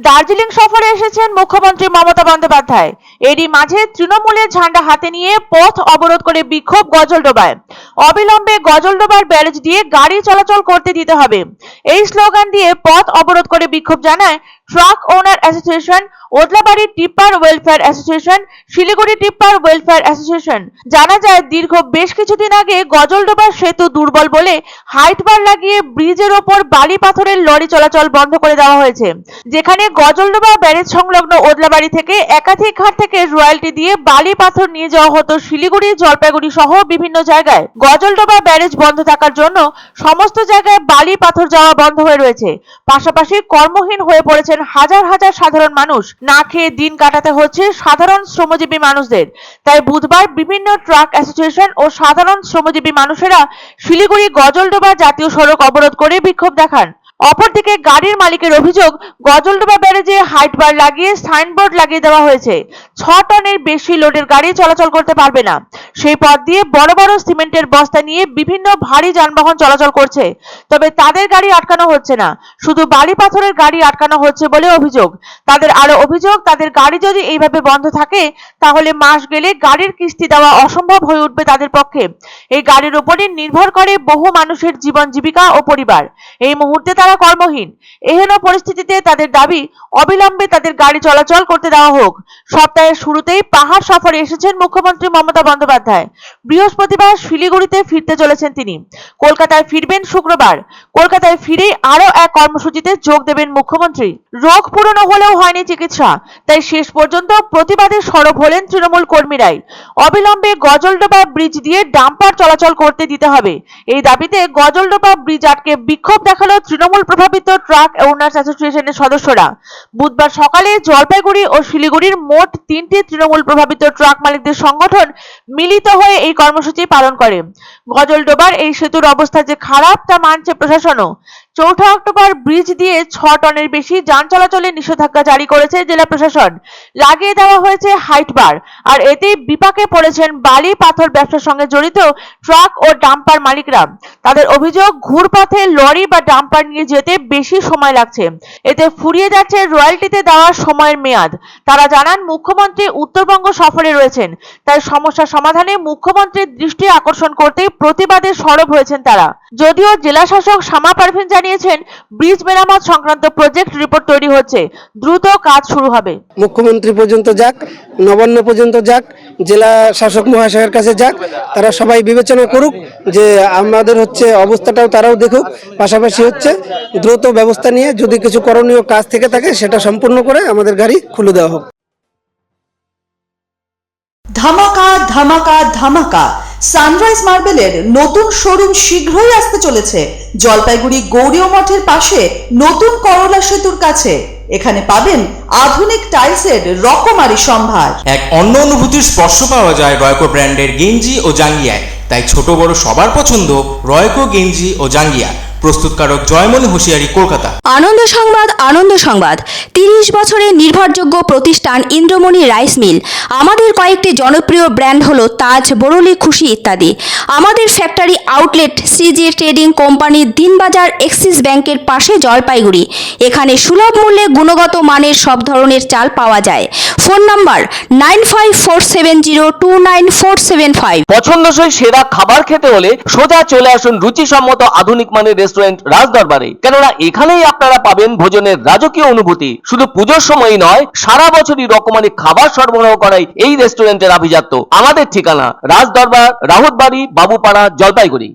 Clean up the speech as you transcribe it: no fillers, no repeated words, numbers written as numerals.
দার্জিলিং সফরে এসেছেন মুখ্যমন্ত্রী মমতা বন্দ্যোপাধ্যায়। এরই মাঝে তৃণমূলের ঝান্ডা হাতে নিয়ে পথ অবরোধ করে বিক্ষোভ গজলডোবায়। অবিলম্বে গজলডোবার ব্যারেজ দিয়ে গাড়ি চলাচল করতে দিতে হবে, এই স্লোগান দিয়ে পথ অবরোধ করে বিক্ষোভ জানায় truck owner association, Odlabari tipper welfare association, Siliguri tipper welfare association. জানা যায়, দীর্ঘ বেশ কিছুদিন আগে গজলডোবার সেতু দুর্বল বলে হাইট বার লাগিয়ে ব্রিজের ওপর বালি পাথরের লরি চলাচল বন্ধ করে দেওয়া হয়েছে। যেখানে গজলডোবা ব্যারেজ সংলগ্ন ওদলাবাড়ি থেকে একাধিক ঘাট থেকে রয়্যালটি দিয়ে বালি পাথর নিয়ে যাওয়া হতো শিলিগুড়ি, জলপাইগুড়ি সহ বিভিন্ন জায়গায়। গজলডোবা ব্যারেজ বন্ধ থাকার জন্য সমস্ত জায়গায় বালি পাথর যাওয়া বন্ধ হয়ে রয়েছে। পাশাপাশি কর্মহীন হয়ে পড়েছেন হাজার হাজার সাধারণ মানুষ। না খেয়ে দিন কাটাতে হচ্ছে সাধারণ শ্রমজীবী মানুষদের। তাই বুধবার বিভিন্ন ট্রাক অ্যাসোসিয়েশন ও সাধারণ শ্রমজীবী মানুষেরা শিলিগুড়ি গজলডোবা জাতীয় সড়ক অবরোধ করে বিক্ষোভ দেখান। অপরদিকে গাড়ির মালিকের অভিযোগ, গজলডোবা ব্যারেজে হাইট বার লাগিয়ে সাইনবোর্ড লাগিয়ে দেওয়া হয়েছে, 6 টনের বেশি লোডের গাড়ি চলাচল করতে পারবে না। সেই পথ দিয়ে বড় বড় সিমেন্টের বস্তা নিয়ে বিভিন্ন ভারী যানবাহন চলাচল করছে, তবে তাদের গাড়ি আটকানো হচ্ছে না, শুধু বালি পাথরের গাড়ি আটকানো হচ্ছে বলে অভিযোগ। তাদের আরো অভিযোগ, তাদের গাড়ি যদি এইভাবে বন্ধ থাকে তাহলে মাস গেলে গাড়ির কিস্তি দেওয়া অসম্ভব হয়ে উঠবে তাদের পক্ষে। এই গাড়ির উপরে নির্ভর করে বহু মানুষের জীবন জীবিকা ও পরিবার। এই মুহূর্তে তারা কর্মহীন। এহেন পরিস্থিতিতে তাদের দাবি, অবিলম্বে তাদের গাড়ি চলাচল করতে দেওয়া হোক। সপ্তাহের শুরুতেই পাহাড় সফরে এসেছেন মুখ্যমন্ত্রী মমতা বন্দ্যোপাধ্যায়। বৃহস্পতিবার শিলিগুড়িতে ফিরতে চলেছেন তিনি। কলকাতায় ফিরবেন শুক্রবার। কলকাতায় ফিরেই আরো এক কর্মসূচিতে যোগ দেবেন মুখ্যমন্ত্রী। রোগ পুরনো হলেও হয়নি চিকিৎসা, তাই শেষ পর্যন্ত প্রতিবাদে সরব হলেন তৃণমূল কর্মীরাই। অবিলম্বে গজলডোবা ব্রিজ দিয়ে ডাম্পার চলাচল করতে দিতে হবে, এই দাবিতে গজলডোবা ব্রিজ আটকে বিক্ষোভ দেখালো তৃণমূল প্রভাবিত ট্রাক ওনার্স অ্যাসোসিয়েশনের সদস্যরা। বুধবার সকালে জলপাইগুড়ি ও শিলিগুড়ির মোট 3টি তৃণমূল প্রভাবিত ট্রাক মালিকদের সংগঠন মিলিত হয়ে এই কর্মসূচি পালন করে। গজলডোবার এই সেতুর অবস্থা যে খারাপ তা মানছে প্রশাসনও। 4 অক্টোবর ব্রিজ দিয়ে 6 টনের বেশি যান চলাচলে নিষেধাজ্ঞা জারি করেছে জেলা প্রশাসন। লাগিয়ে দেওয়া হয়েছে হাইট বার, আর এতে বিপাকে পড়েছেন বালি পাথর ব্যবসার সঙ্গে জড়িত ট্রাক ও ডাম্পার মালিকরা। তাদের অভিযোগ, ঘুরপথে লরি বা ডাম্পার নিয়ে যেতে বেশি সময় লাগছে, এতে ফুরিয়ে যাচ্ছে রয়্যালটিতে দেওয়ার সময়ের মেয়াদ। তারা জানান, মুখ্যমন্ত্রী উত্তরবঙ্গ সফরে রয়েছেন, তাই সমস্যা সমাধানে মুখ্যমন্ত্রীর দৃষ্টি আকর্ষণ করতেই প্রতিবাদে সরব হয়েছেন তারা। যদিও জেলা শাসক শামা পারভিন জানিয়েছেন, ব্রিজ মেরামত সংক্রান্ত প্রজেক্ট রিপোর্ট তৈরি হচ্ছে, দ্রুত কাজ শুরু হবে। মুখ্যমন্ত্রী পর্যন্ত যাক, নবান্ন পর্যন্ত যাক, জেলা শাসক মহাশয়ের কাছে যাক, তারা সবাই বিবেচনা করুক যে আমাদের অবস্থাটাও তারাও দেখুক। পাশাপাশি দ্রুত ব্যবস্থা নিয়ে যদি কিছু করণীয় কাজ থেকে থাকে সেটা সম্পূর্ণ করে আমাদের গাড়ি খুলে দেওয়া হোক। ধামাকা ধামাকা ধামাকা, সানরাইজ মার্বেলের নতুন শোরুম শীঘ্রই আসতে চলেছে জলপাইগুড়ি গৌরীয় মঠের পাশে নতুন করলা সেতুর কাছে। এখানে পাবেন আধুনিক টাইলসের রকমারি সম্ভার। এক অন্য অনুভূতির স্পর্শ পাওয়া যায় রয়কো ব্র্যান্ডের গেঞ্জি ও জাঙ্গিয়ায়। তাই ছোট বড় সবার পছন্দ রয়কো গেঞ্জি ও জাঙ্গিয়া। প্রস্তুতকারক জয়মনি হোশিয়ারি, কলকাতা। আনন্দ সংবাদ, আনন্দ সংবাদ। 30 বছরের নির্ভরযোগ্য প্রতিষ্ঠান ইন্দ্রমণি রাইস মিল। আমাদের কয়েকটি জনপ্রিয় ব্র্যান্ড হলো তাজ, বরলি, খুশি ইত্যাদি। আমাদের factory outlet CG trading company, Dinbazar, axis ব্যাংকের পাশে, জলপাইগুড়ি। এখানে সুলভ মূল্যে গুণগত মানের সব ধরনের চাল পাওয়া যায়। Phone number 9547029475। পছন্দসই সেরা খাবার খেতে হলে সোজা চলে আসুন রুচিসম্মত আধুনিক মানের রেস্টুরেন্ট রাজদরবারে। কেননা এখানেই আপনারা পাবেন ভোজনের রাজকীয় অনুভূতি। শুধু পুজোর সময়ই নয়, সারা বছরই রকমারি খাবার সরবরাহ করাই এই রেস্টুরেন্টের আভিজাত্য। আমাদের ঠিকানা রাজদরবার, রাহুতবাড়ি, বাবুপাড়া, জলপাইগুড়ি।